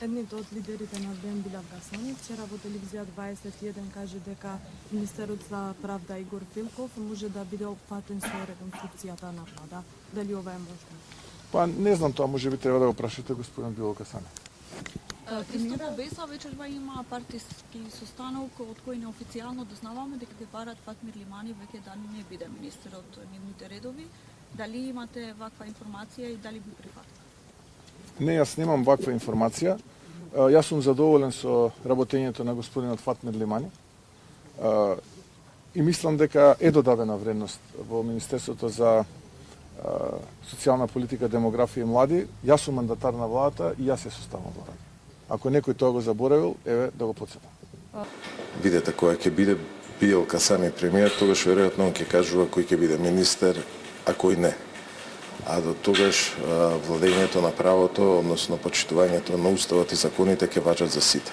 Едните од лидерите на ДЕМ Билјав Гасани вчера во телевизија 21 каже дека министерот за правда Игор Филков може да биде опфатен со реконструкцијата на влада. Дали ова е можно? Па не знам, тоа можеби треба да го прашате господин Било Гасани. Исто во Беса вечерва има партиски состанок од кој неофицијално дознаваме дека ќе барат Фатмир Лимани веќе да не биде министер од нивните редови. Дали имате ваква информација и дали би прифатили? Не, јас немам ваква информација. Јас сум задоволен со работењето на господинот Фатмир Лимани и мислам дека е додадена вредност во Министерството за социјална политика, демографија и млади. Јас сум мандатар на владата и јас се составам во Рада. Ако некој тоа го заборавил, еве да го потсетам. Видете, кога ќе биде Билјав Гасани премиер, тогаш веројатно он ќе кажува кој ќе биде министер, а кој не. А до тогаш владењето на правото, односно почитувањето на уставот и законите ќе важат за сите.